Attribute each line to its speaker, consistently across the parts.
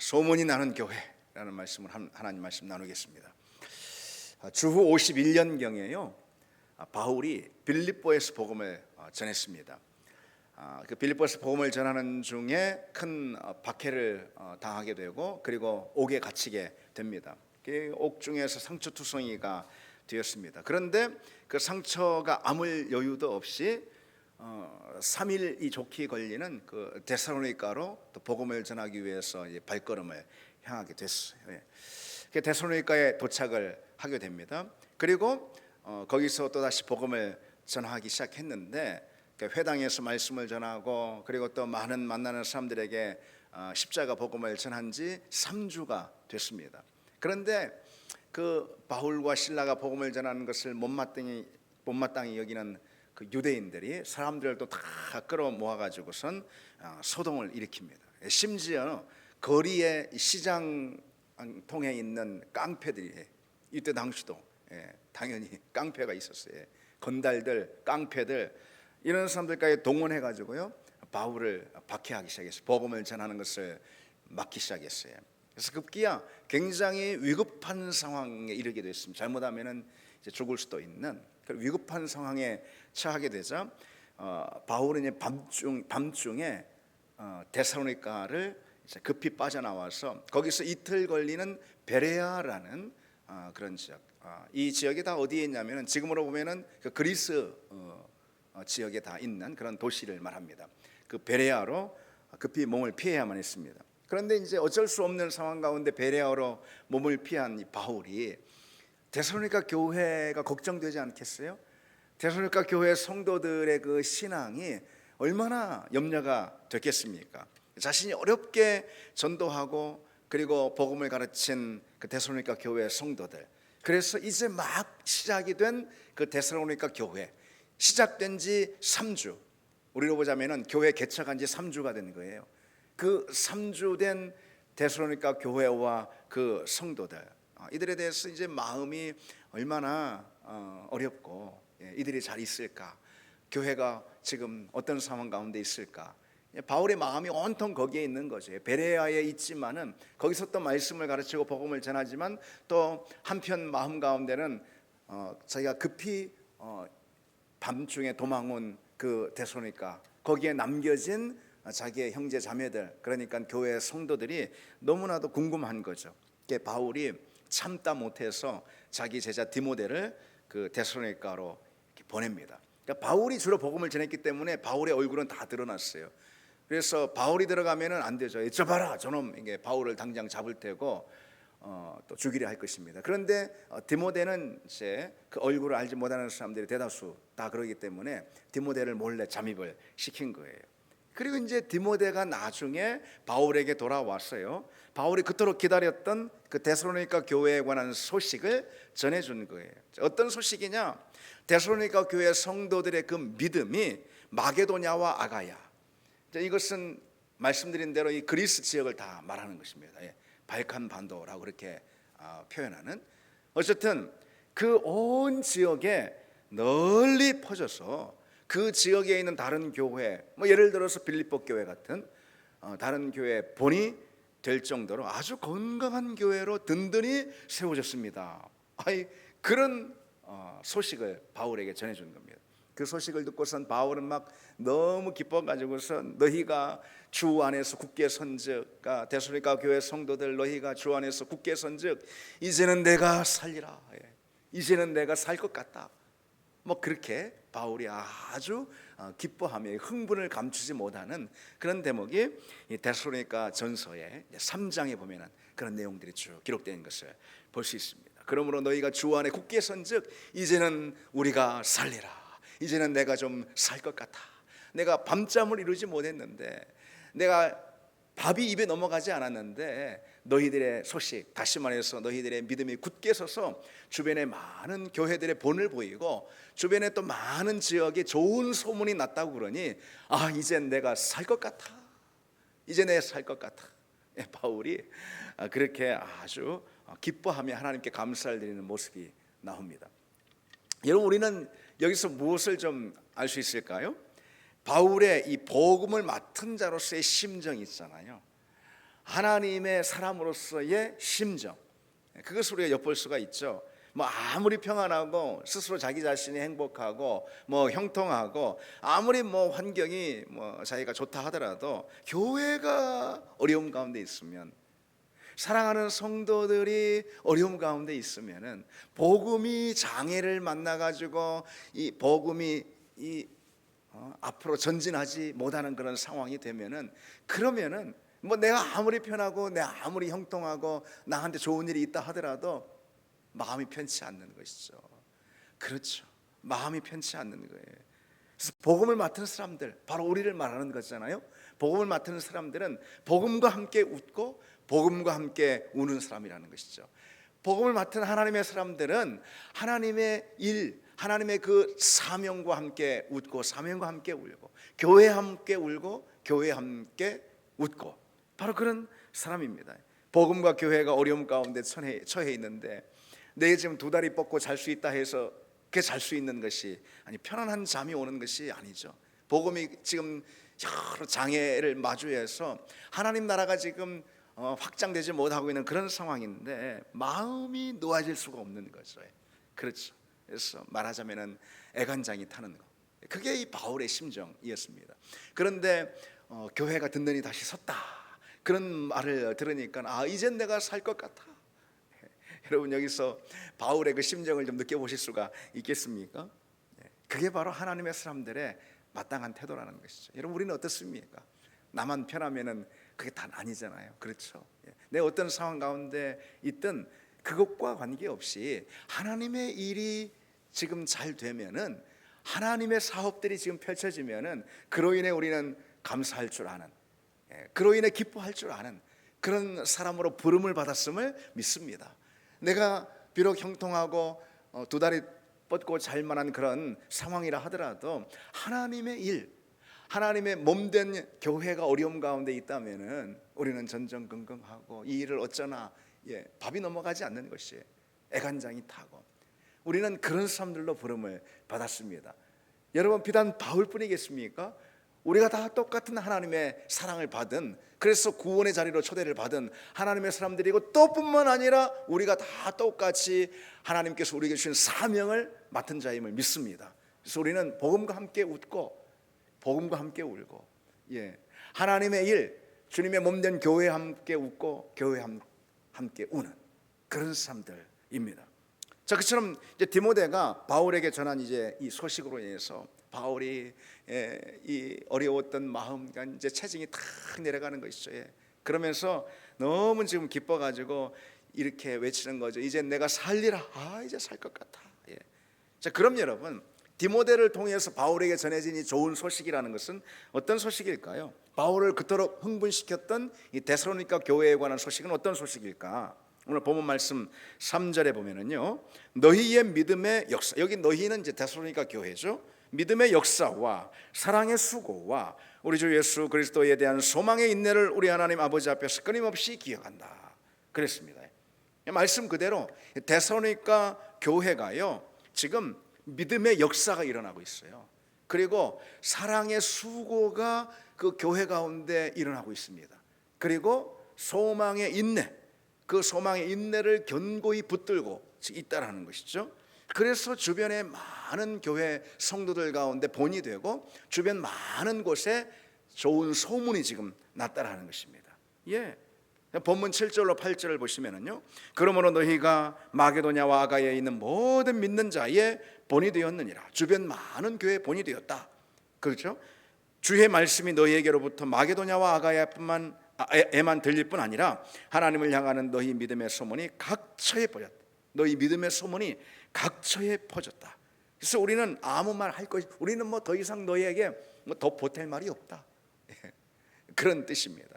Speaker 1: 소문이 나는 교회라는 말씀을 하나님 말씀 나누겠습니다. 주후 51년경에요 바울이 빌립보에서 복음을 전했습니다. 그 빌립보에서 복음을 전하는 중에 큰 박해를 당하게 되고 그리고 옥에 갇히게 됩니다. 그 옥 중에서 상처투성이가 되었습니다. 그런데 그 상처가 아물 여유도 없이 3일이 좋게 걸리는 그 데살로니가로 또 복음을 전하기 위해서 발걸음을 향하게 됐어요. 데살로니가에 도착을 하게 됩니다. 그리고 거기서 또 다시 복음을 전하기 시작했는데 회당에서 말씀을 전하고 그리고 또 많은 만나는 사람들에게 십자가 복음을 전한 지 3주가 됐습니다. 그런데 그 바울과 실라가 복음을 전하는 것을 못마땅히 여기는 그 유대인들이 사람들을 또 다 끌어 모아가지고선 소동을 일으킵니다. 심지어 거리에 시장통에 있는 깡패들이 이때 당시도 당연히 깡패가 있었어요. 건달들, 깡패들 이런 사람들까지 동원해가지고요 바울을 박해하기 시작했어요. 복음을 전하는 것을 막기 시작했어요. 그래서 급기야 굉장히 위급한 상황에 이르게 됐습니다. 잘못하면은 이제 죽을 수도 있는 그 위급한 상황에 처하게 되자 바울은 이제 밤중에 데살로니가를 급히 빠져나와서 거기서 이틀 걸리는 베레아라는 그런 지역, 이 지역이 다 어디에 있냐면은 지금으로 보면은 그 그리스 지역에 다 있는 그런 도시를 말합니다. 그 베레아로 급히 몸을 피해야만 했습니다. 그런데 이제 어쩔 수 없는 상황 가운데 베레아로 몸을 피한 이 바울이 데살로니가 교회가 걱정되지 않겠어요? 데살로니가 교회 성도들의 그 신앙이 얼마나 염려가 됐겠습니까? 자신이 어렵게 전도하고 그리고 복음을 가르친 그 데살로니가 교회 성도들, 그래서 이제 막 시작이 된 그 데살로니가 교회 시작된 지 3주, 우리로 보자면은 교회 개척한 지 3주가 된 거예요. 그 3주 된 데살로니가 교회와 그 성도들, 이들에 대해서 이제 마음이 얼마나 어렵고 이들이 잘 있을까, 교회가 지금 어떤 상황 가운데 있을까. 바울의 마음이 온통 거기에 있는 거죠. 베레아에 있지만은 거기서 또 말씀을 가르치고 복음을 전하지만 또 한편 마음 가운데는 자기가 급히 밤중에 도망 온 그 데살로니가 거기에 남겨진 자기의 형제 자매들, 그러니까 교회 성도들이 너무나도 궁금한 거죠. 바울이 참다 못해서 자기 제자 디모데를 그 데살로니가로 보냅니다. 그러니까 바울이 주로 복음을 전했기 때문에 바울의 얼굴은 다 드러났어요. 그래서 바울이 들어가면은 안 되죠. 저 봐라, 저놈, 이게 바울을 당장 잡을 테고 또 죽이려 할 것입니다. 그런데 디모데는 이제 그 얼굴을 알지 못하는 사람들이 대다수 다 그러기 때문에 디모데를 몰래 잠입을 시킨 거예요. 그리고 이제 디모데가 나중에 바울에게 돌아왔어요. 바울이 그토록 기다렸던 그 데살로니가 교회에 관한 소식을 전해준 거예요. 어떤 소식이냐? 데살로니가 교회 성도들의 그 믿음이 마게도냐와 아가야, 이것은 말씀드린 대로 이 그리스 지역을 다 말하는 것입니다. 발칸 반도라고 그렇게 표현하는, 어쨌든 그 온 지역에 널리 퍼져서 그 지역에 있는 다른 교회, 예를 들어서 빌립보 교회 같은 다른 교회 본이 될 정도로 아주 건강한 교회로 든든히 세워졌습니다. 그런 소식을 바울에게 전해준 겁니다. 그 소식을 듣고선 바울은 막 너무 기뻐가지고서 너희가 주 안에서 굳게 선즉, 데살로니가 교회 성도들 너희가 주 안에서 굳게 선즉 이제는 내가 살리라, 이제는 내가 살 것 같다, 그렇게 바울이 아주 기뻐하며 흥분을 감추지 못하는 그런 대목이 이 데살로니가 전서의 3장에 보면은 그런 내용들이 쭉 기록된 것을 볼 수 있습니다. 그러므로 너희가 주 안에 굳게 선즉 이제는 우리가 살리라, 이제는 내가 좀 살 것 같아, 내가 밤잠을 이루지 못했는데, 내가 밥이 입에 넘어가지 않았는데 너희들의 소식, 다시 말해서 너희들의 믿음이 굳게 서서 주변에 많은 교회들의 본을 보이고 주변에 또 많은 지역에 좋은 소문이 났다고 그러니 이젠 내가 살 것 같아, 이제 내가 살 것 같아. 바울이 그렇게 아주 기뻐하며 하나님께 감사를 드리는 모습이 나옵니다. 여러분, 우리는 여기서 무엇을 좀 알 수 있을까요? 바울의 이 복음을 맡은 자로서의 심정이 있잖아요. 하나님의 사람으로서의 심정, 그것을 우리가 엿볼 수가 있죠. 뭐 아무리 평안하고 스스로 자기 자신이 행복하고 뭐 형통하고 아무리 뭐 환경이 뭐 자기가 좋다 하더라도 교회가 어려움 가운데 있으면, 사랑하는 성도들이 어려움 가운데 있으면은, 복음이 장애를 만나 가지고 이 복음이 앞으로 전진하지 못하는 그런 상황이 되면은, 그러면은 뭐 내가 아무리 편하고 내가 아무리 형통하고 나한테 좋은 일이 있다 하더라도 마음이 편치 않는 것이죠. 그렇죠. 마음이 편치 않는 거예요. 그래서 복음을 맡은 사람들, 바로 우리를 말하는 거잖아요. 복음을 맡은 사람들은 복음과 함께 웃고 복음과 함께 우는 사람이라는 것이죠. 복음을 맡은 하나님의 사람들은 하나님의 일, 하나님의 그 사명과 함께 웃고 사명과 함께 울고, 교회에 함께 울고 교회에 함께 웃고, 바로 그런 사람입니다. 복음과 교회가 어려움 가운데 처해 있는데, 내 지금 두 다리 뻗고 잘 수 있다 해서 그게 잘 수 있는 것이 아니, 편안한 잠이 오는 것이 아니죠. 복음이 지금 여러 장애를 마주해서 하나님 나라가 지금 확장되지 못하고 있는 그런 상황인데 마음이 놓아질 수가 없는 거죠. 그렇죠. 그래서 말하자면은 애간장이 타는 거, 그게 이 바울의 심정이었습니다. 그런데 교회가 든든히 다시 섰다, 그런 말을 들으니까 이젠 내가 살 것 같아. 여러분, 여기서 바울의 그 심정을 좀 느껴보실 수가 있겠습니까? 그게 바로 하나님의 사람들의 마땅한 태도라는 것이죠. 여러분, 우리는 어떻습니까? 나만 편하면은 그게 다 아니잖아요. 그렇죠? 내 어떤 상황 가운데 있든 그것과 관계없이 하나님의 일이 지금 잘 되면은, 하나님의 사업들이 지금 펼쳐지면은 그로 인해 우리는 감사할 줄 아는, 그로 인해 기뻐할 줄 아는 그런 사람으로 부름을 받았음을 믿습니다. 내가 비록 형통하고 두 다리 뻗고 잘 만한 그런 상황이라 하더라도 하나님의 일, 하나님의 몸된 교회가 어려움 가운데 있다면은 우리는 전전긍긍하고 이 일을 어쩌나 밥이 넘어가지 않는 것이 애간장이 타고, 우리는 그런 사람들로 부름을 받았습니다. 여러분, 비단 바울뿐이겠습니까? 우리가 다 똑같은 하나님의 사랑을 받은, 그래서 구원의 자리로 초대를 받은 하나님의 사람들이고, 또 뿐만 아니라 우리가 다 똑같이 하나님께서 우리에게 주신 사명을 맡은 자임을 믿습니다. 그래서 우리는 복음과 함께 웃고 복음과 함께 울고, 하나님의 일, 주님의 몸된 교회에 함께 웃고 교회에 함께 우는 그런 사람들입니다. 자, 그처럼 이제 디모데가 바울에게 전한 이제 이 소식으로 인해서 바울이 이 어려웠던 마음과 이제 체증이 탁 내려가는 것이죠. 그러면서 너무 지금 기뻐가지고 이렇게 외치는 거죠. 이제 내가 살리라. 이제 살 것 같아. 자, 그럼 여러분, 디모데를 통해서 바울에게 전해진 이 좋은 소식이라는 것은 어떤 소식일까요? 바울을 그토록 흥분시켰던 이 데살로니가 교회에 관한 소식은 어떤 소식일까? 오늘 본문 말씀 3절에 보면은요, 너희의 믿음의 역사, 여기 너희는 이제 데살로니가 교회죠. 믿음의 역사와 사랑의 수고와 우리 주 예수 그리스도에 대한 소망의 인내를 우리 하나님 아버지 앞에서 끊임없이 기억한다 그랬습니다. 말씀 그대로 데살로니가 교회가요, 지금 믿음의 역사가 일어나고 있어요. 그리고 사랑의 수고가 그 교회 가운데 일어나고 있습니다. 그리고 소망의 인내, 그 소망의 인내를 견고히 붙들고 있다라는 것이죠. 그래서 주변에 많은 교회 성도들 가운데 본이 되고 주변 많은 곳에 좋은 소문이 지금 났다라는 것입니다. 본문 7절로 8절을 보시면은요, 그러므로 너희가 마게도냐와 아가야에 있는 모든 믿는 자의 본이 되었느니라. 주변 많은 교회에 본이 되었다. 그렇죠? 주의 말씀이 너희에게로부터 마게도냐와 아가야에만 들릴 뿐 아니라 하나님을 향하는 너희 믿음의 소문이 각처에 퍼졌다. 너희 믿음의 소문이 각처에 퍼졌다. 그래서 우리는 아무 말 할 것이, 우리는 뭐 더 이상 너희에게 더 보탤 말이 없다. 그런 뜻입니다.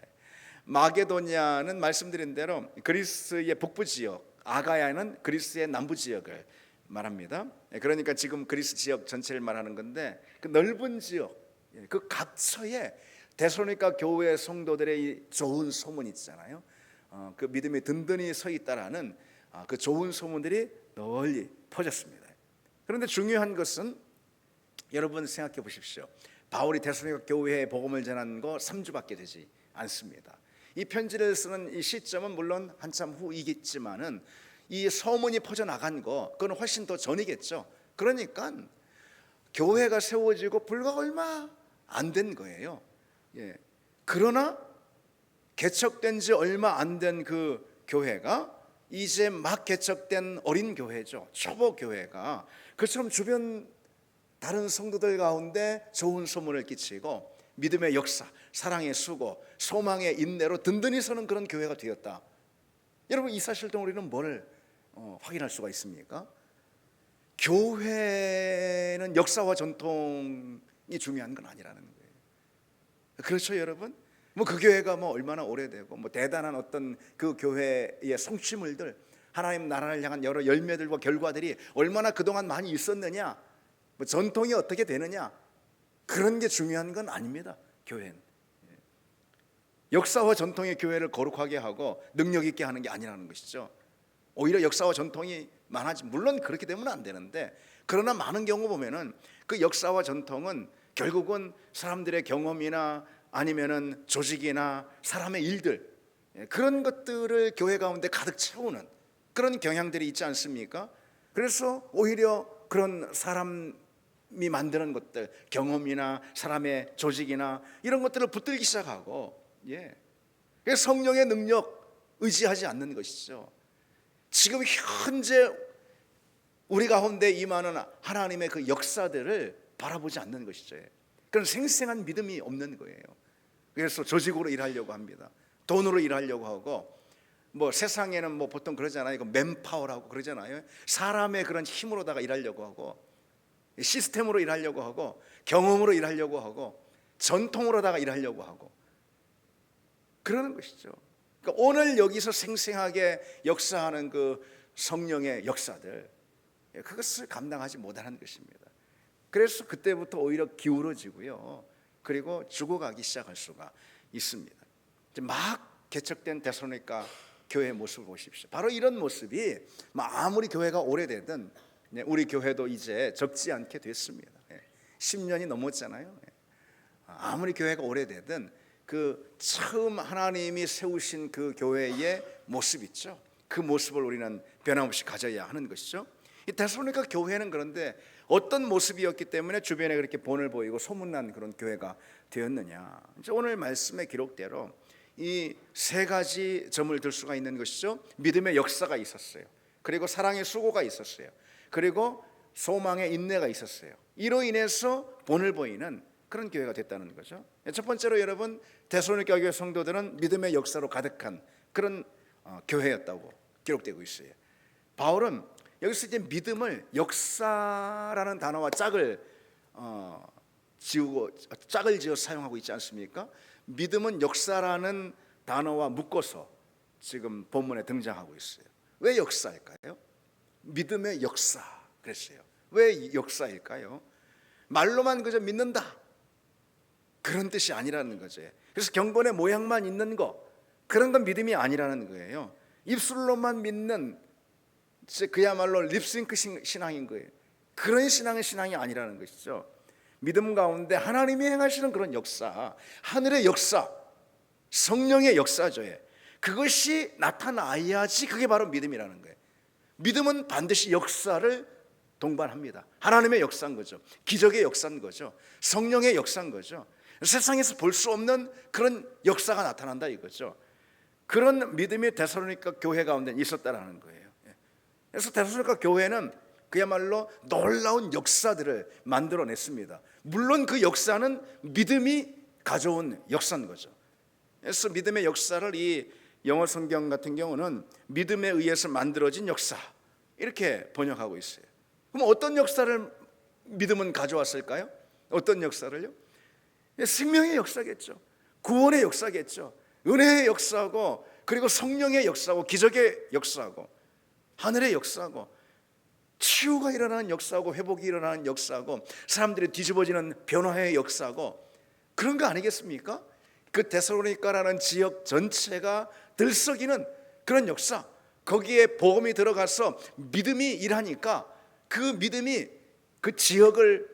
Speaker 1: 마게도냐는 말씀드린 대로 그리스의 북부 지역, 아가야는 그리스의 남부 지역을 말합니다. 그러니까 지금 그리스 지역 전체를 말하는 건데, 그 넓은 지역, 그 각처에 데살로니가 교회 성도들의 이 좋은 소문이 있잖아요. 그 믿음이 든든히 서 있다라는 그 좋은 소문들이 널리 퍼졌습니다. 그런데 중요한 것은, 여러분 생각해 보십시오. 바울이 데살로니가 교회에 복음을 전한 거 3주밖에 되지 않습니다. 이 편지를 쓰는 이 시점은 물론 한참 후이겠지만은 이 소문이 퍼져나간 거 그건 훨씬 더 전이겠죠. 그러니까 교회가 세워지고 불과 얼마 안 된 거예요. 예. 그러나 개척된 지 얼마 안 된 그 교회가 이제 막 개척된 어린 교회죠. 초보 교회가 그처럼 주변 다른 성도들 가운데 좋은 소문을 끼치고 믿음의 역사, 사랑의 수고, 소망의 인내로 든든히 서는 그런 교회가 되었다. 여러분, 이 사실 때 우리는 뭘 확인할 수가 있습니까? 교회는 역사와 전통이 중요한 건 아니라는 거예요. 그렇죠, 여러분? 뭐 그 교회가 뭐 얼마나 오래되고 뭐 대단한 어떤 그 교회의 성취물들, 하나님 나라를 향한 여러 열매들과 결과들이 얼마나 그동안 많이 있었느냐, 뭐 전통이 어떻게 되느냐, 그런 게 중요한 건 아닙니다. 교회는 역사와 전통의 교회를 거룩하게 하고 능력 있게 하는 게 아니라는 것이죠. 오히려 역사와 전통이 많아지, 물론 그렇게 되면 안 되는데, 그러나 많은 경우 보면은 그 역사와 전통은 결국은 사람들의 경험이나 아니면은 조직이나 사람의 일들, 그런 것들을 교회 가운데 가득 채우는 그런 경향들이 있지 않습니까? 그래서 오히려 그런 사람이 만드는 것들, 경험이나 사람의 조직이나 이런 것들을 붙들기 시작하고, 그래서 성령의 능력 의지하지 않는 것이죠. 지금 현재 우리 가운데 임하는 하나님의 그 역사들을 바라보지 않는 것이죠. 그런 생생한 믿음이 없는 거예요. 그래서 조직으로 일하려고 합니다. 돈으로 일하려고 하고, 뭐 세상에는 뭐 보통 그러잖아요. 맨파워라고 그러잖아요. 사람의 그런 힘으로다가 일하려고 하고, 시스템으로 일하려고 하고, 경험으로 일하려고 하고, 전통으로다가 일하려고 하고, 그러는 것이죠. 그러니까 오늘 여기서 생생하게 역사하는 그 성령의 역사들, 그것을 감당하지 못하는 것입니다. 그래서 그때부터 오히려 기울어지고요, 그리고 죽어가기 시작할 수가 있습니다. 막 개척된 데살로니가 교회의 모습을 보십시오. 바로 이런 모습이 아무리 교회가 오래되든, 우리 교회도 이제 적지 않게 됐습니다. 10년이 넘었잖아요. 아무리 교회가 오래되든 그 처음 하나님이 세우신 그 교회의 모습 있죠. 그 모습을 우리는 변함없이 가져야 하는 것이죠. 이 데살로니가 교회는 그런데 어떤 모습이었기 때문에 주변에 그렇게 본을 보이고 소문난 그런 교회가 되었느냐. 이제 오늘 말씀의 기록대로 이 세 가지 점을 들 수가 있는 것이죠. 믿음의 역사가 있었어요. 그리고 사랑의 수고가 있었어요. 그리고 소망의 인내가 있었어요. 이로 인해서 본을 보이는 그런 교회가 됐다는 거죠. 첫 번째로 여러분, 데살로니가 교회 성도들은 믿음의 역사로 가득한 그런 교회였다고 기록되고 있어요. 바울은 여기서 이제 믿음을 역사라는 단어와 짝을 지어 사용하고 있지 않습니까? 믿음은 역사라는 단어와 묶어서 지금 본문에 등장하고 있어요. 왜 역사일까요? 믿음의 역사 그랬어요. 왜 역사일까요? 말로만 그저 믿는다, 그런 뜻이 아니라는 거죠. 그래서 경건의 모양만 있는 거, 그런 건 믿음이 아니라는 거예요. 입술로만 믿는, 그야말로 립싱크 신앙인 거예요. 그런 신앙은 신앙이 아니라는 것이죠. 믿음 가운데 하나님이 행하시는 그런 역사, 하늘의 역사, 성령의 역사죠. 그것이 나타나야지 그게 바로 믿음이라는 거예요. 믿음은 반드시 역사를 동반합니다. 하나님의 역사인 거죠. 기적의 역사인 거죠. 성령의 역사인 거죠. 세상에서 볼 수 없는 그런 역사가 나타난다 이거죠. 그런 믿음이 데살로니가 교회 가운데 있었다라는 거예요. 그래서 데살로니가 교회는 그야말로 놀라운 역사들을 만들어냈습니다. 물론 그 역사는 믿음이 가져온 역사인 거죠. 그래서 믿음의 역사를 이 영어 성경 같은 경우는 믿음에 의해서 만들어진 역사, 이렇게 번역하고 있어요. 그럼 어떤 역사를 믿음은 가져왔을까요? 어떤 역사를요? 생명의 역사겠죠. 구원의 역사겠죠. 은혜의 역사고, 그리고 성령의 역사고, 기적의 역사고, 하늘의 역사고, 치유가 일어나는 역사고, 회복이 일어나는 역사고, 사람들이 뒤집어지는 변화의 역사고, 그런 거 아니겠습니까? 그 데살로니가라는 지역 전체가 들썩이는 그런 역사, 거기에 복음이 들어가서 믿음이 일하니까 그 믿음이 그 지역을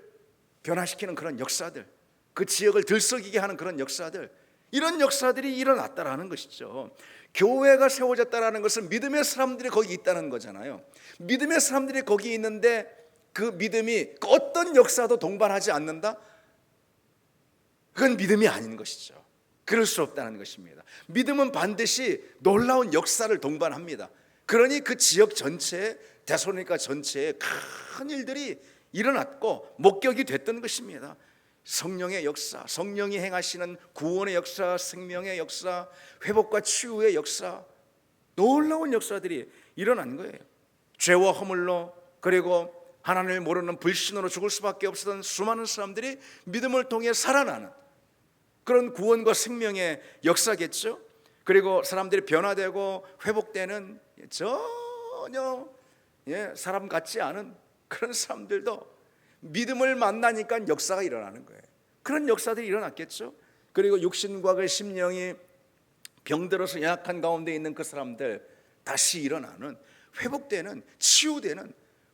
Speaker 1: 변화시키는 그런 역사들, 그 지역을 들썩이게 하는 그런 역사들, 이런 역사들이 일어났다라는 것이죠. 교회가 세워졌다라는 것은 믿음의 사람들이 거기 있다는 거잖아요. 믿음의 사람들이 거기 있는데 그 믿음이 어떤 역사도 동반하지 않는다? 그건 믿음이 아닌 것이죠. 그럴 수 없다는 것입니다. 믿음은 반드시 놀라운 역사를 동반합니다. 그러니 그 지역 전체에, 데살로니가 전체에 큰 일들이 일어났고 목격이 됐던 것입니다. 성령의 역사, 성령이 행하시는 구원의 역사, 생명의 역사, 회복과 치유의 역사, 놀라운 역사들이 일어난 거예요. 죄와 허물로, 그리고 하나님을 모르는 불신으로 죽을 수밖에 없었던 수많은 사람들이 믿음을 통해 살아나는 그런 구원과 생명의 역사겠죠. 그리고 사람들이 변화되고 회복되는 전혀 사람 같지 않은 그런 사람들도 믿음을 만나니까 역사가 일어나는 거예요. 그런 역사들이 일어났겠죠. 그리고 육신과 그 심령이 병들어서 연약한 가운데 있는 그 사람들 다시 일어나는, 회복되는, 치유되는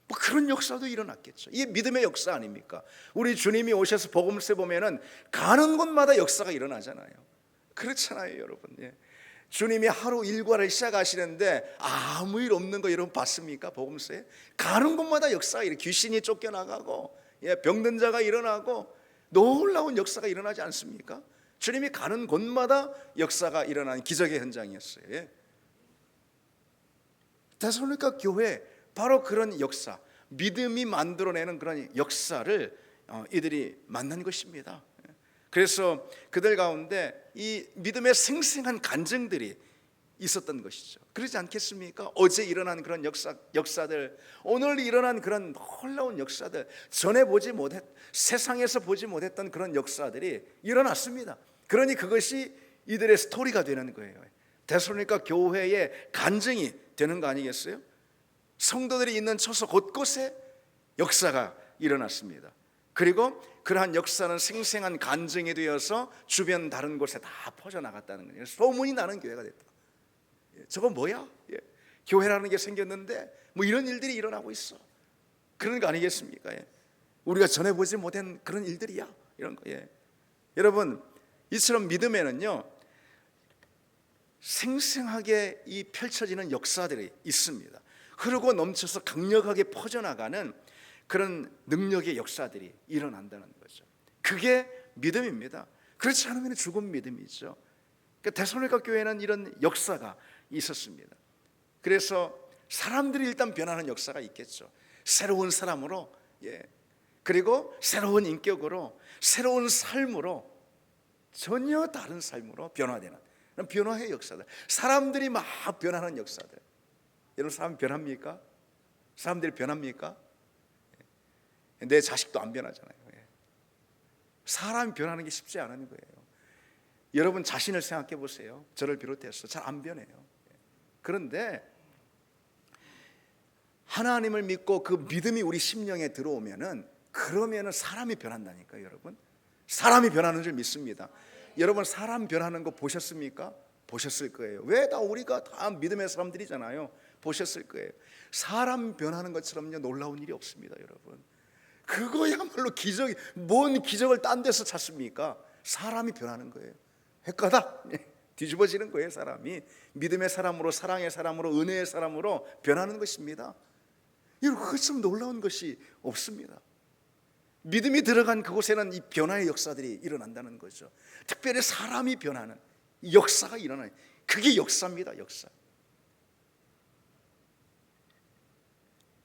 Speaker 1: 뭐 그런 역사도 일어났겠죠. 이게 믿음의 역사 아닙니까? 우리 주님이 오셔서 복음을 보면은 가는 곳마다 역사가 일어나잖아요. 그렇잖아요, 여러분. 주님이 하루 일과를 시작하시는데 아무 일 없는 거 여러분 봤습니까? 복음서에 가는 곳마다 역사가 귀신이 쫓겨나가고 병든 자가 일어나고 놀라운 역사가 일어나지 않습니까? 주님이 가는 곳마다 역사가 일어나는 기적의 현장이었어요. 데살로니가 교회 바로 그런 역사, 믿음이 만들어내는 그런 역사를 이들이 만난 것입니다. 그래서 그들 가운데 이 믿음의 생생한 간증들이 있었던 것이죠. 그렇지 않겠습니까? 어제 일어난 그런 역사들, 오늘 일어난 그런 놀라운 역사들, 전에 보지 못했, 세상에서 보지 못했던 그런 역사들이 일어났습니다. 그러니 그것이 이들의 스토리가 되는 거예요. 데살로니가 교회의 간증이 되는 거 아니겠어요? 성도들이 있는 처소 곳곳에 역사가 일어났습니다. 그리고 그러한 역사는 생생한 간증이 되어서 주변 다른 곳에 다 퍼져나갔다는 거예요. 소문이 나는 교회가 됐다. 저거 뭐야? 교회라는 게 생겼는데 뭐 이런 일들이 일어나고 있어. 그런 거 아니겠습니까? 우리가 전해보지 못한 그런 일들이야. 이런 거. 여러분, 이처럼 믿음에는요 생생하게 이 펼쳐지는 역사들이 있습니다. 흐르고 넘쳐서 강력하게 퍼져나가는 그런 능력의 역사들이 일어난다는 거죠. 그게 믿음입니다. 그렇지 않으면 죽은 믿음이죠. 그러니까 데살로니가 교회는 이런 역사가 있었습니다. 그래서 사람들이 일단 변하는 역사가 있겠죠. 새로운 사람으로, 그리고 새로운 인격으로, 새로운 삶으로, 전혀 다른 삶으로 변화되는 변화의 역사들, 사람들이 막 변하는 역사들. 여러분, 사람 변합니까? 사람들이 변합니까? 내 자식도 안 변하잖아요. 사람이 변하는 게 쉽지 않은 거예요. 여러분 자신을 생각해 보세요. 저를 비롯해서 잘 안 변해요. 그런데 하나님을 믿고 그 믿음이 우리 심령에 들어오면은, 그러면은 사람이 변한다니까요. 여러분, 사람이 변하는 줄 믿습니다. 여러분, 사람 변하는 거 보셨습니까? 보셨을 거예요. 왜? 다 우리가 다 믿음의 사람들이잖아요. 보셨을 거예요. 사람 변하는 것처럼요 놀라운 일이 없습니다, 여러분. 그거야말로 기적이, 뭔 기적을 딴 데서 찾습니까? 사람이 변하는 거예요. 헷가닥 뒤집어지는 거예요. 사람이 믿음의 사람으로, 사랑의 사람으로, 은혜의 사람으로 변하는 것입니다. 여러분, 그것처럼 놀라운 것이 없습니다. 믿음이 들어간 그곳에는 이 변화의 역사들이 일어난다는 거죠. 특별히 사람이 변하는 이 역사가 일어나요. 그게 역사입니다. 역사.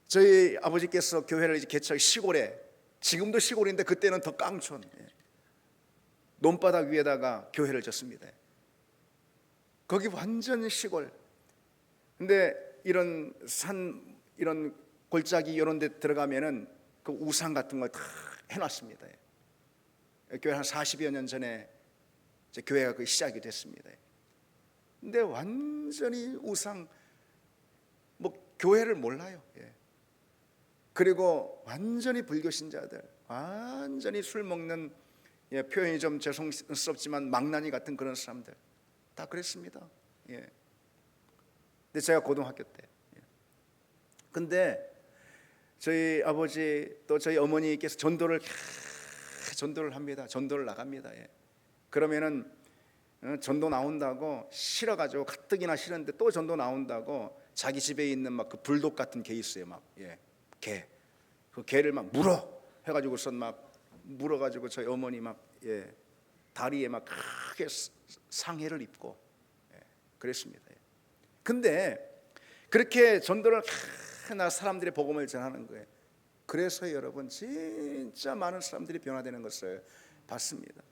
Speaker 1: 저희 아버지께서 교회를 이제 개척, 시골에, 지금도 시골인데 그때는 더 깡촌, 논바닥 위에다가 교회를 졌습니다. 거기 완전 시골. 근데 이런 산, 이런 골짜기 이런 데 들어가면은 그 우상 같은 걸 다 해놨습니다. 교회 한 40여 년 전에 이제 교회가 그 시작이 됐습니다. 근데 완전히 우상, 뭐 교회를 몰라요. 그리고 완전히 불교 신자들, 완전히 술 먹는, 표현이 좀 죄송스럽지만 망나니 같은 그런 사람들 다 그랬습니다. 근데 제가 고등학교 때, 근데 저희 아버지 또 저희 어머니께서 전도를 합니다. 전도를 나갑니다. 그러면은 전도 나온다고 싫어가지고 가뜩이나 싫은데 또 전도 나온다고 자기 집에 있는 막 그 불독 같은 개 있어요. 막 개. 그 개를 막 물어 해가지고선 막 물어가지고 저희 어머니 막 다리에 막 크게 상해를 입고 그랬습니다. 근데 그렇게 전도를 나 사람들의 복음을 전하는 거예요. 그래서 여러분 진짜 많은 사람들이 변화되는 것을 봤습니다.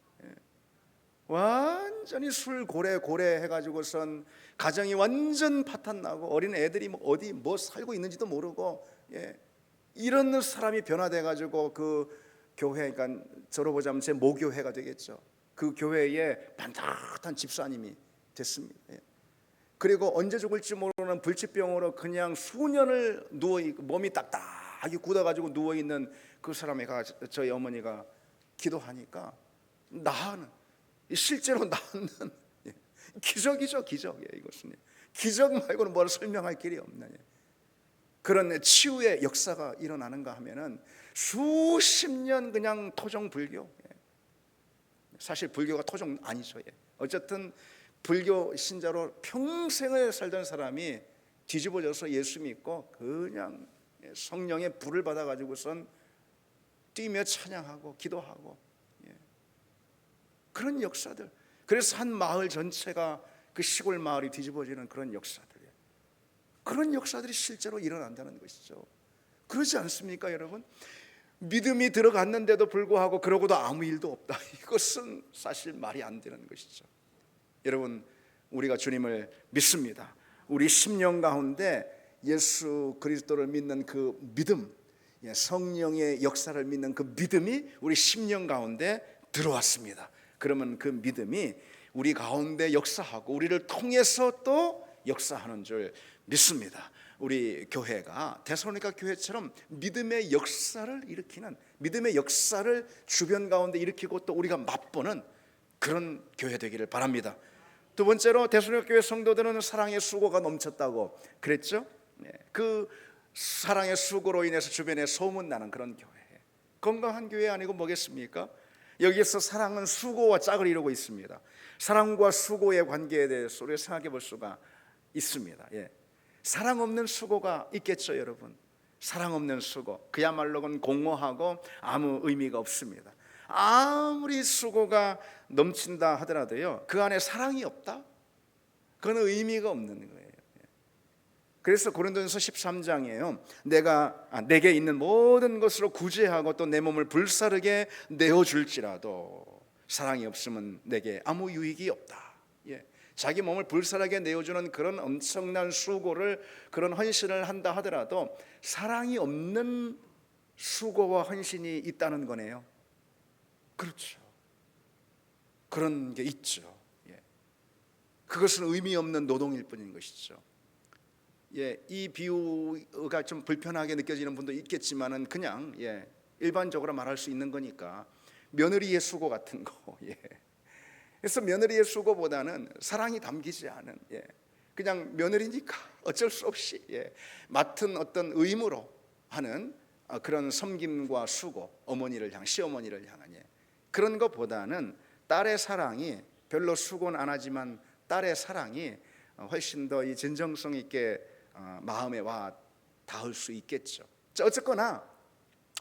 Speaker 1: 완전히 술 고래 해가지고선 가정이 완전 파탄나고 어린 애들이 어디 뭐 살고 있는지도 모르고 이런 사람이 변화돼가지고 그 교회, 그러니까 저로 보자면 제 모교회가 되겠죠. 그 교회에 반듯한 집사님이 됐습니다. 그리고 언제 죽을지 모르는 불치병으로 그냥 수년을 누워있고 몸이 딱딱하게 굳어가지고 누워있는 그 사람에 저희 어머니가 기도하니까 나는 실제로 나는 기적이죠. 기적. 이것은 기적 말고는 뭘 설명할 길이 없는 그런 치유의 역사가 일어나는가 하면은 수십 년 그냥 토종 불교, 사실 불교가 토종 아니죠. 어쨌든 불교 신자로 평생을 살던 사람이 뒤집어져서 예수 믿고 그냥 성령의 불을 받아가지고선 뛰며 찬양하고 기도하고 그런 역사들. 그래서 한 마을 전체가 그 시골 마을이 뒤집어지는 그런 역사들, 그런 역사들이 실제로 일어난다는 것이죠. 그러지 않습니까, 여러분? 믿음이 들어갔는데도 불구하고 그러고도 아무 일도 없다. 이것은 사실 말이 안 되는 것이죠. 여러분, 우리가 주님을 믿습니다. 우리 심령 가운데 예수 그리스도를 믿는 그 믿음, 성령의 역사를 믿는 그 믿음이 우리 심령 가운데 들어왔습니다. 그러면 그 믿음이 우리 가운데 역사하고 우리를 통해서 또 역사하는 줄 믿습니다. 우리 교회가 데살로니가 교회처럼 믿음의 역사를 일으키는, 믿음의 역사를 주변 가운데 일으키고 또 우리가 맛보는 그런 교회 되기를 바랍니다. 두 번째로 데살로니가 교회 성도들은 사랑의 수고가 넘쳤다고 그랬죠. 그 사랑의 수고로 인해서 주변에 소문나는 그런 교회, 건강한 교회 아니고 뭐겠습니까? 여기에서 사랑은 수고와 짝을 이루고 있습니다. 사랑과 수고의 관계에 대해서 우리가 생각해 볼 수가 있습니다. 사랑 없는 수고가 있겠죠, 여러분? 사랑 없는 수고, 그야말로는 공허하고 아무 의미가 없습니다. 아무리 수고가 넘친다 하더라도요, 그 안에 사랑이 없다? 그건 의미가 없는 거예요. 그래서 고린도전서 13장이에요. 내게 있는 모든 것으로 구제하고 또 내 몸을 불사르게 내어줄지라도 사랑이 없으면 내게 아무 유익이 없다. 자기 몸을 불사르게 내어주는 그런 엄청난 수고를, 그런 헌신을 한다 하더라도 사랑이 없는 수고와 헌신이 있다는 거네요. 그렇죠. 그런 게 있죠. 그것은 의미 없는 노동일 뿐인 것이죠. 이 비유가 좀 불편하게 느껴지는 분도 있겠지만은 그냥 일반적으로 말할 수 있는 거니까 며느리의 수고 같은 거. 그래서 며느리의 수고보다는 사랑이 담기지 않은, 그냥 며느리니까 어쩔 수 없이 맡은 어떤 의무로 하는 그런 섬김과 수고, 어머니를 향한, 시어머니를 향한 그런 것보다는 딸의 사랑이, 별로 수고는 안 하지만 딸의 사랑이 훨씬 더 이 진정성 있게 마음에 와 닿을 수 있겠죠. 어쨌거나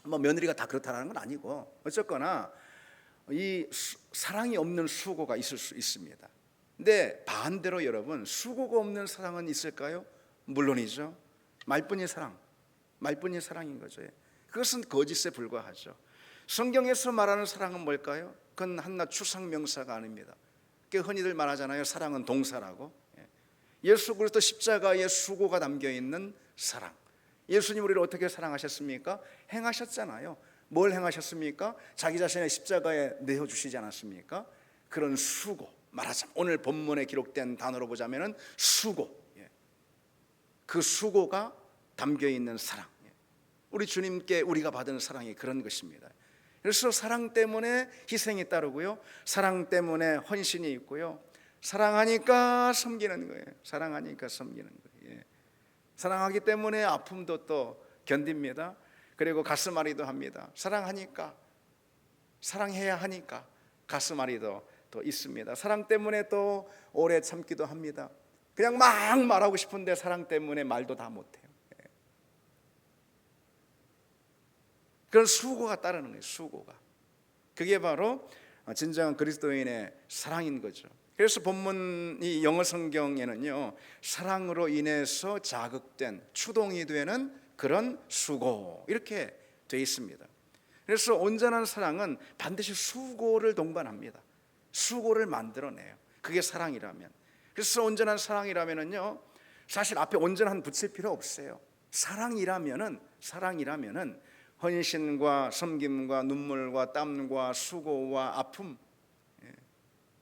Speaker 1: 뭐 며느리가 다 그렇다는 건 아니고, 어쨌거나 이 사랑이 없는 수고가 있을 수 있습니다. 근데 반대로 여러분, 수고가 없는 사랑은 있을까요? 물론이죠. 말뿐이 사랑인 거죠. 그것은 거짓에 불과하죠. 성경에서 말하는 사랑은 뭘까요? 그건 한낱 추상 명사가 아닙니다. 흔히들 말하잖아요. 사랑은 동사라고. 예수 그리스도 십자가의 수고가 담겨있는 사랑. 예수님 우리를 어떻게 사랑하셨습니까? 행하셨잖아요. 뭘 행하셨습니까? 자기 자신의 십자가에 내어주시지 않았습니까? 그런 수고, 말하자면 오늘 본문에 기록된 단어로 보자면 수고, 그 수고가 담겨있는 사랑, 우리 주님께 우리가 받은 사랑이 그런 것입니다. 그래서 사랑 때문에 희생이 따르고요, 사랑 때문에 헌신이 있고요, 사랑하니까 섬기는 거예요. 사랑하니까 섬기는 거예요. 사랑하기 때문에 아픔도 또 견딥니다. 그리고 가슴앓이도 합니다. 사랑하니까, 사랑해야 하니까 가슴앓이도 또 있습니다. 사랑 때문에 또 오래 참기도 합니다. 그냥 막 말하고 싶은데 사랑 때문에 말도 다 못해요. 그런 수고가 따르는 거예요. 수고가. 그게 바로 진정한 그리스도인의 사랑인 거죠. 그래서 본문 이 영어 성경에는요, 사랑으로 인해서 자극된, 추동이 되는 그런 수고, 이렇게 되어 있습니다. 그래서 온전한 사랑은 반드시 수고를 동반합니다. 수고를 만들어내요. 그게 사랑이라면. 그래서 온전한 사랑이라면은요, 사실 앞에 온전한 붙일 필요 없어요. 사랑이라면은 헌신과 섬김과 눈물과 땀과 수고와 아픔,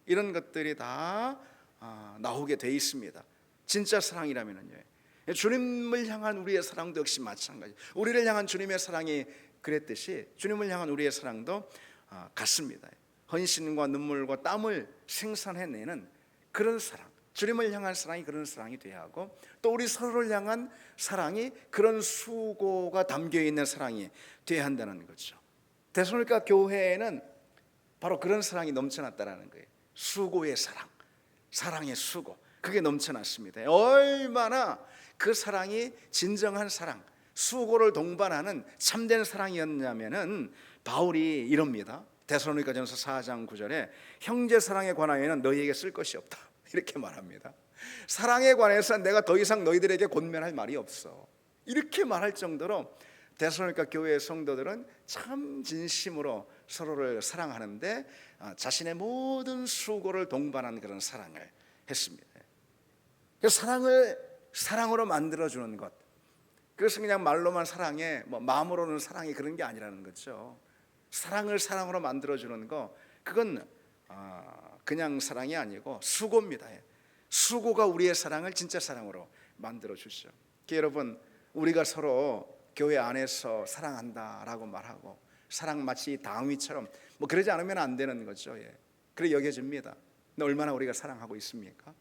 Speaker 1: 이런 것들이 다 나오게 돼 있습니다. 진짜 사랑이라면은요. 주님을 향한 우리의 사랑도 역시 마찬가지. 우리를 향한 주님의 사랑이 그랬듯이 주님을 향한 우리의 사랑도 같습니다. 헌신과 눈물과 땀을 생산해내는 그런 사랑, 주님을 향한 사랑이 그런 사랑이 돼야 하고, 또 우리 서로를 향한 사랑이 그런 수고가 담겨있는 사랑이 돼야 한다는 거죠. 데살로니가 교회에는 바로 그런 사랑이 넘쳐났다는 거예요. 수고의 사랑, 사랑의 수고, 그게 넘쳐났습니다. 얼마나 그 사랑이 진정한 사랑, 수고를 동반하는 참된 사랑이었냐면은 바울이 이럽니다. 데살로니가전서 4장 9절에 형제 사랑에 관하여는 너희에게 쓸 것이 없다, 이렇게 말합니다. 사랑에 관해서 내가 더 이상 너희들에게 권면할 말이 없어, 이렇게 말할 정도로 데살로니가 교회의 성도들은 참 진심으로 서로를 사랑하는데 자신의 모든 수고를 동반한 그런 사랑을 했습니다. 그 사랑을 사랑으로 만들어주는 것, 그것은 그냥 말로만 사랑해, 마음으로는 사랑이 그런 게 아니라는 거죠. 사랑을 사랑으로 만들어주는 거, 그건 그냥 사랑이 아니고 수고입니다. 수고가 우리의 사랑을 진짜 사랑으로 만들어주죠. 여러분, 우리가 서로 교회 안에서 사랑한다라고 말하고 사랑 마치 당위처럼 그러지 않으면 안 되는 거죠. 그래 여겨집니다. 근데 얼마나 우리가 사랑하고 있습니까?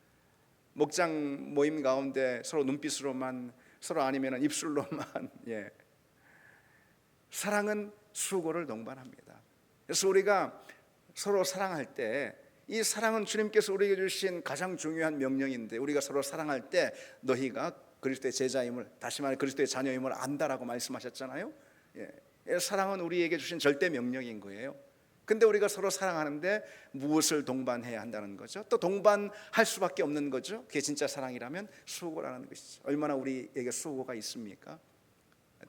Speaker 1: 목장 모임 가운데 서로 눈빛으로만, 서로 아니면 입술로만 사랑은 수고를 동반합니다. 그래서 우리가 서로 사랑할 때, 이 사랑은 주님께서 우리에게 주신 가장 중요한 명령인데, 우리가 서로 사랑할 때 너희가 그리스도의 제자임을, 다시 말해 그리스도의 자녀임을 안다라고 말씀하셨잖아요. 사랑은 우리에게 주신 절대 명령인 거예요. 근데 우리가 서로 사랑하는데 무엇을 동반해야 한다는 거죠? 또 동반할 수밖에 없는 거죠. 그게 진짜 사랑이라면 수고라는 것이죠. 얼마나 우리에게 수고가 있습니까?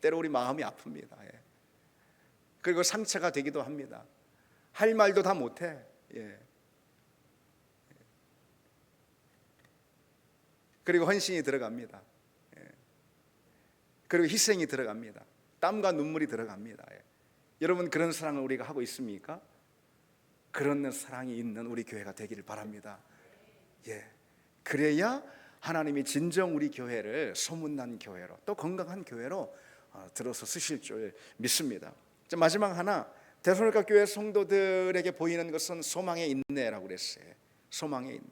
Speaker 1: 때로 우리 마음이 아픕니다. 그리고 상처가 되기도 합니다. 할 말도 다 못해. 그리고 헌신이 들어갑니다. 그리고 희생이 들어갑니다. 땀과 눈물이 들어갑니다. 여러분, 그런 사랑을 우리가 하고 있습니까? 그런 사랑이 있는 우리 교회가 되기를 바랍니다. 그래야 하나님이 진정 우리 교회를 소문난 교회로, 또 건강한 교회로 들어서 쓰실 줄 믿습니다. 마지막 하나, 데살로니가 교회 성도들에게 보이는 것은 소망의 인내라고 그랬어요. 소망의 인내.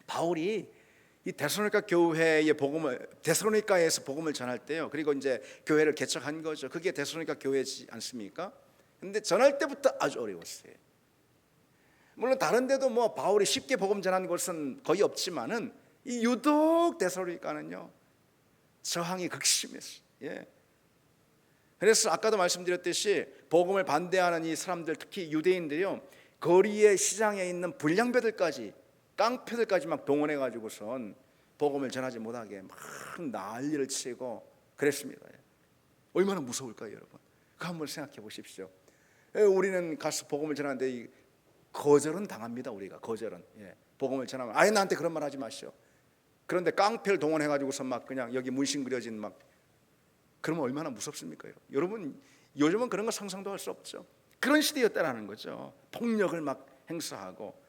Speaker 1: 바울이 이 데살로니가 교회의 복음을, 데살로니가에서 복음을 전할 때요, 그리고 이제 교회를 개척한 거죠. 그게 데살로니가 교회지 않습니까? 근데 전할 때부터 아주 어려웠어요. 물론 다른 데도 바울이 쉽게 복음 전한 곳은 거의 없지만은 이 유독 데살로니가는요 저항이 극심했어요. 그래서 아까도 말씀드렸듯이 복음을 반대하는 이 사람들, 특히 유대인들이요, 거리의 시장에 있는 불량배들까지, 깡패들까지 막 동원해 가지고선 복음을 전하지 못하게 막 난리를 치고 그랬습니다. 얼마나 무서울까요, 여러분? 그거 한번 생각해 보십시오. 우리는 가서 복음을 전하는데 거절은 당합니다. 우리가 거절은, 복음을 전하면 아예 나한테 그런 말 하지 마시오. 그런데 깡패를 동원해 가지고서 막 그냥 여기 문신 그려진 막, 그러면 얼마나 무섭습니까? 여러분, 요즘은 그런 거 상상도 할 수 없죠. 그런 시대였다라는 거죠. 폭력을 막 행사하고,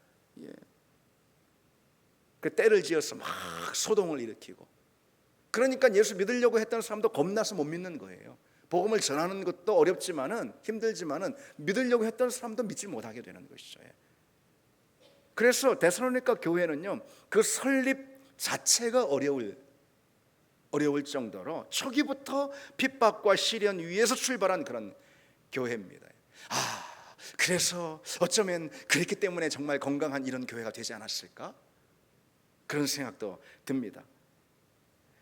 Speaker 1: 그 때를 지어서 막 소동을 일으키고, 그러니까 예수 믿으려고 했던 사람도 겁나서 못 믿는 거예요. 복음을 전하는 것도 어렵지만은, 힘들지만은 믿으려고 했던 사람도 믿지 못하게 되는 것이죠. 그래서 데살로니가 교회는요, 그 설립 자체가 어려울 정도로 초기부터 핍박과 시련 위에서 출발한 그런 교회입니다. 그래서 어쩌면 그랬기 때문에 정말 건강한 이런 교회가 되지 않았을까? 그런 생각도 듭니다.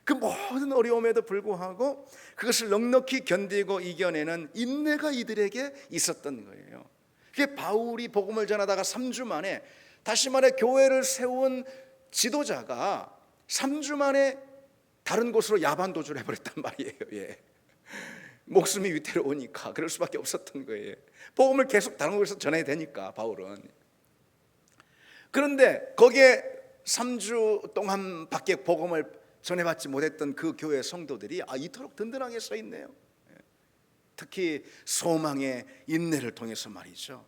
Speaker 1: 그 모든 어려움에도 불구하고 그것을 넉넉히 견디고 이겨내는 인내가 이들에게 있었던 거예요. 그게 바울이 복음을 전하다가 3주 만에, 다시 말해 교회를 세운 지도자가 3주 만에 다른 곳으로 야반도주를 해버렸단 말이에요. 예. 목숨이 위태로우니까 그럴 수밖에 없었던 거예요. 복음을 계속 다른 곳에서 전해야 되니까 바울은. 그런데 거기에 3주 동안밖에 복음을 전해받지 못했던 그 교회 성도들이 이토록 든든하게 서 있네요. 특히 소망의 인내를 통해서 말이죠.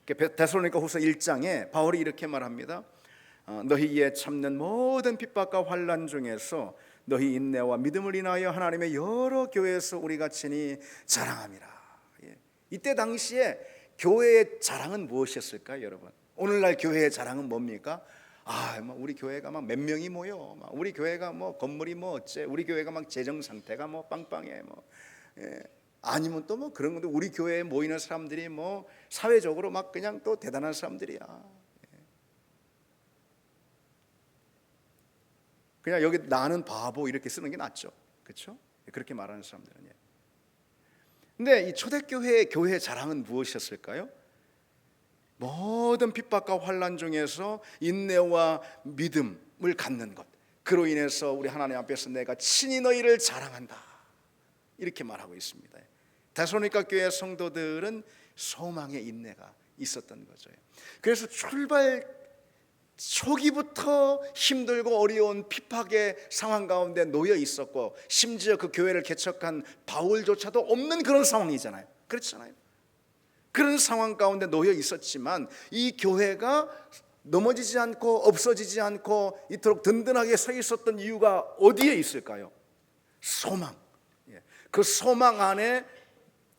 Speaker 1: 데살로니가 후서 1장에 바울이 이렇게 말합니다. 너희의 참는 모든 핍박과 환난 중에서 너희 인내와 믿음을 인하여 하나님의 여러 교회에서 우리가 친히 자랑함이라. 이때 당시에 교회의 자랑은 무엇이었을까요, 여러분? 오늘날 교회의 자랑은 뭡니까? 우리 교회가 막 몇 명이 모여, 우리 교회가 뭐 건물이 뭐 어째, 우리 교회가 막 재정 상태가 뭐 빵빵해, 아니면 또 뭐 그런 건데 우리 교회에 모이는 사람들이 뭐 사회적으로 막 그냥 또 대단한 사람들이야. 그냥 여기 나는 바보 이렇게 쓰는 게 낫죠, 그렇죠? 그렇게 말하는 사람들은. 근데 이 초대교회의 교회의 자랑은 무엇이었을까요? 모든 핍박과 환난 중에서 인내와 믿음을 갖는 것, 그로 인해서 우리 하나님 앞에서 내가 친히 너희를 자랑한다, 이렇게 말하고 있습니다. 데살로니가 교회 성도들은 소망의 인내가 있었던 거죠. 그래서 출발 초기부터 힘들고 어려운 핍박의 상황 가운데 놓여 있었고, 심지어 그 교회를 개척한 바울조차도 없는 그런 상황이잖아요. 그렇잖아요. 그런 상황 가운데 놓여 있었지만 이 교회가 넘어지지 않고 없어지지 않고 이토록 든든하게 서 있었던 이유가 어디에 있을까요? 소망. 그 소망 안에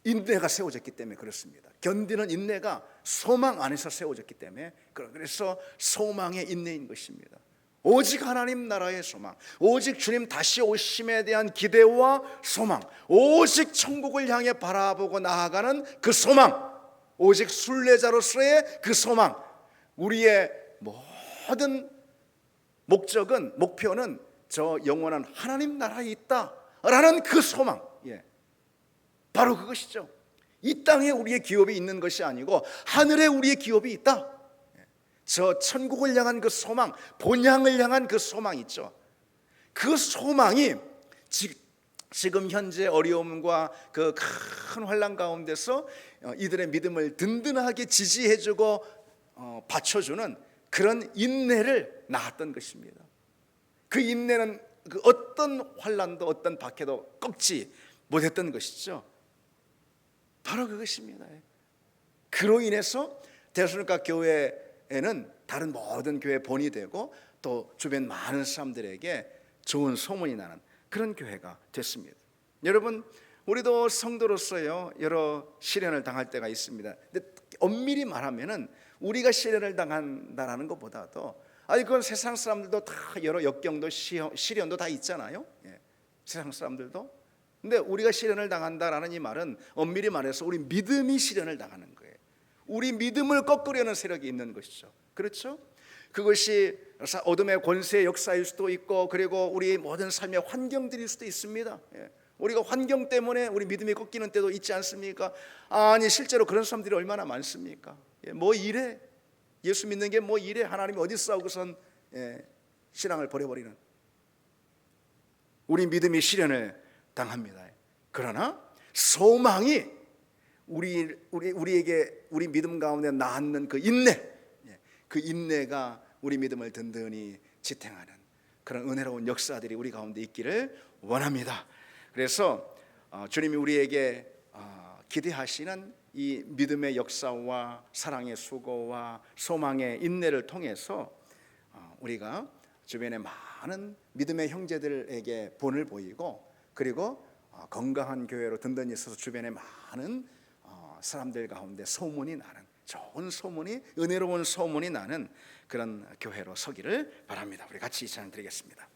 Speaker 1: 인내가 세워졌기 때문에 그렇습니다. 견디는 인내가 소망 안에서 세워졌기 때문에, 그래서 소망의 인내인 것입니다. 오직 하나님 나라의 소망, 오직 주님 다시 오심에 대한 기대와 소망, 오직 천국을 향해 바라보고 나아가는 그 소망, 오직 순례자로서의 그 소망, 우리의 모든 목적은, 목표는 저 영원한 하나님 나라에 있다라는 그 소망, 바로 그것이죠. 이 땅에 우리의 기업이 있는 것이 아니고 하늘에 우리의 기업이 있다. 저 천국을 향한 그 소망, 본향을 향한 그 소망 있죠. 그 소망이 지금 현재 어려움과 그 큰 환난 가운데서 이들의 믿음을 든든하게 지지해주고 받쳐주는 그런 인내를 낳았던 것입니다. 그 인내는 그 어떤 환난도 어떤 박해도 꺾지 못했던 것이죠. 바로 그것입니다. 그로 인해서 데살로니가 교회에는 다른 모든 교회 본이 되고 또 주변 많은 사람들에게 좋은 소문이 나는 그런 교회가 됐습니다. 여러분, 우리도 성도로서요 여러 시련을 당할 때가 있습니다. 근데 엄밀히 말하면은 우리가 시련을 당한다라는 것보다도 그건 세상 사람들도 다 여러 역경도 시련도 다 있잖아요. 세상 사람들도. 근데 우리가 시련을 당한다라는 이 말은 엄밀히 말해서 우리 믿음이 시련을 당하는 거예요. 우리 믿음을 꺾으려는 세력이 있는 것이죠. 그렇죠? 그것이 어둠의 권세의 역사일 수도 있고, 그리고 우리 모든 삶의 환경들일 수도 있습니다. 우리가 환경 때문에 우리 믿음이 꺾이는 때도 있지 않습니까? 아니 실제로 그런 사람들이 얼마나 많습니까? 뭐 이래? 예수 믿는 게 뭐 이래? 하나님이 어디 있어 하고선 신앙을 버려버리는, 우리 믿음이 시련을 당합니다. 그러나 소망이 우리에게 우리 믿음 가운데 낳는 그 인내, 그 인내가 우리 믿음을 든든히 지탱하는 그런 은혜로운 역사들이 우리 가운데 있기를 원합니다. 그래서 주님이 우리에게 기대하시는 이 믿음의 역사와 사랑의 수고와 소망의 인내를 통해서 우리가 주변에 많은 믿음의 형제들에게 본을 보이고, 그리고 건강한 교회로 든든히 있어서 주변에 많은 사람들 가운데 소문이 나는, 좋은 소문이, 은혜로운 소문이 나는 그런 교회로 서기를 바랍니다. 우리 같이 찬양 드리겠습니다.